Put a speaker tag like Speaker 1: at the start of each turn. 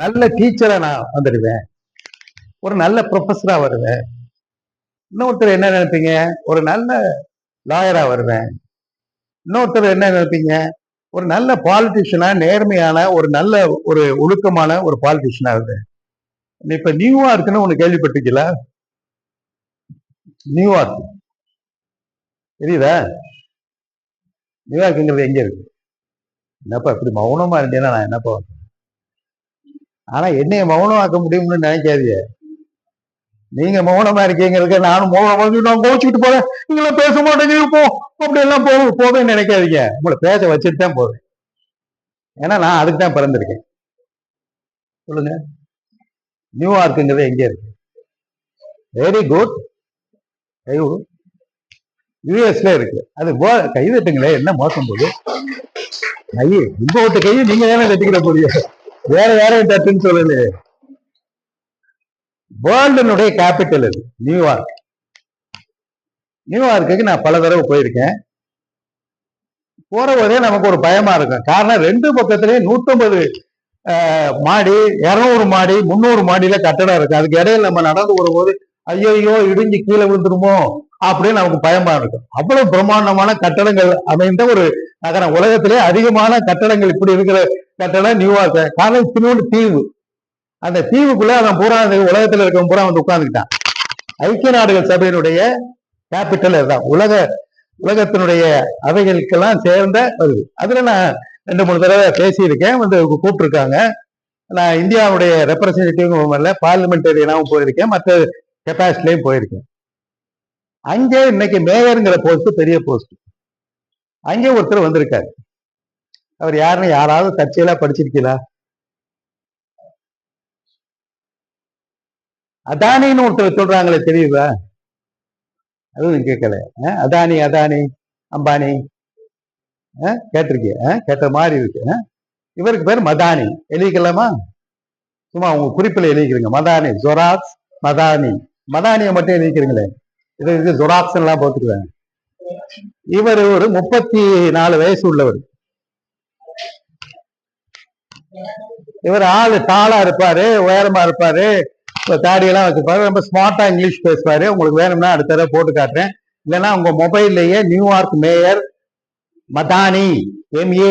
Speaker 1: நல்ல டீச்சரா நான் வந்துடுவேன், ஒரு நல்ல ப்ரொஃபஸரா வருவேன். இன்னொருத்தர் என்ன நினைப்பீங்க, ஒரு நல்ல லாயரா வருவேன். இன்னொருத்தர் என்ன நினைப்பீங்க, ஒரு நல்ல பாலிட்டிஷியனா, நேர்மையான ஒரு நல்ல ஒரு ஒழுக்கமான ஒரு பாலிட்டிஷியனா வருவேன். இப்ப நியூயார்க்னு ஒண்ணு கேள்விப்பட்டிருக்கீங்களா? நியூயார்க் தெரியுதா? நியூயார்க்ங்கிறது எங்க இருக்கு? என்னப்பா இப்படி மௌனமா இருந்தேன்னா நான் என்னப்பா? ஆனா என்னைய மௌனமாக்க முடியும்னு நினைக்காதீங்க. நீங்க மௌனமா இருக்கீங்க, நானும் மௌனமா நான் கோச்சுக்கிட்டு போறேன், நீங்களும் பேச மாட்டேங்க போ, அப்படி எல்லாம் போவேன்னு நினைக்காதீங்க. உங்களை பேச வச்சுட்டு தான் போவேன். ஏன்னா நான் அதுக்கு தான் பிறந்திருக்கேன். சொல்லுங்க, நியூயார்க்ங்கிறது எங்க இருக்கு? வெரி குட், யூஎஸ்ல இருக்கு. அது கை தட்டுங்களே, என்ன மோசம் போது கை உங்க விட்டு கையை நீங்க தானே தட்டிக்கிற போறீங்க, வேற யாரையும் தட்டுன்னு சொல்லல. வேர்ல்டுனுடைய கேபிட்டல் இது நியூயார்க். நியூயார்க்கு நான் பல தடவை போயிருக்கேன். போற போதே நமக்கு ஒரு பயமா இருக்கும். காரணம், ரெண்டு பக்கத்திலேயே 150 மாடி, 200 மாடி, 300 மாடியில கட்டடம் இருக்கு. அதுக்கு இடையில நம்ம நடந்து வரும்போது ஐயோ இடிஞ்சு கீழே விழுந்துருமோ அப்படின்னு நமக்கு பயமா இருக்கும். அவ்வளவு பிரம்மாண்டமான கட்டடங்கள் அமைந்த ஒரு நகரம். உலகத்திலே அதிகமான கட்டடங்கள் இப்படி இருக்கிற கட்டடம் நியூயார்க். காரணம், இத்தினோடு தீவு. அந்த தீவுக்குள்ள அவன் பூரா உலகத்துல இருக்க பூரா வந்து உட்கார்ந்துக்கிட்டான். ஐக்கிய நாடுகள் சபையினுடைய கேபிட்டல் அதுதான். உலகத்தினுடைய அவைகளுக்கெல்லாம் சேர்ந்த வருது. அதுல நான் 2-3 தடவை பேசியிருக்கேன், வந்து கூப்பிட்டுருக்காங்க. நான் இந்தியாவுடைய ரெப்ரசன்டேட்டிவ் இல்ல, பார்லிமெண்டேரியனாவும் போயிருக்கேன், மற்ற கெப்பாசிட்டிலையும் போயிருக்கேன். அங்கே இன்னைக்கு மேயருங்கிற போஸ்ட் பெரிய போஸ்ட். அங்கே ஒருத்தர் வந்திருக்காரு. அவர் யாருன்னு யாராவது தற்செயலா படிச்சிருக்கீங்களா? அதானின்னு ஒருத்தர் சொல்றாங்களே, தெரியுதா? அதுவும் கேட்கல. அதானி அம்பானி கேட்டிருக்கீங்க? கேட்ட மாதிரி இருக்கு. இவருக்கு பேர் மதானி. எழுதிக்கலாமா? சும்மா உங்க குறிப்பில் எழுதிக்கிறீங்க, மதானி, ஜொராக்ஸ் மதானி. மதானியை மட்டும் எழுதிக்கிறீங்களே, இது ஜொராக்ஸ் எல்லாம் போட்டுக்குவாங்க. இவர் ஒரு 34 வயசு உள்ளவர். இவர் ஆளு தாளா இருப்பாரு, உயரமா இருப்பாரு, தாடியெல்லாம் வச்சிருப்பாரு, ரொம்ப ஸ்மார்ட்டா இங்கிலீஷ் பேசுவாரு. உங்களுக்கு வேணும்னா அடுத்த தடவை போட்டு காட்டுறேன். இல்லைன்னா உங்க மொபைல்லையே நியூயார்க் மேயர் மதானி MA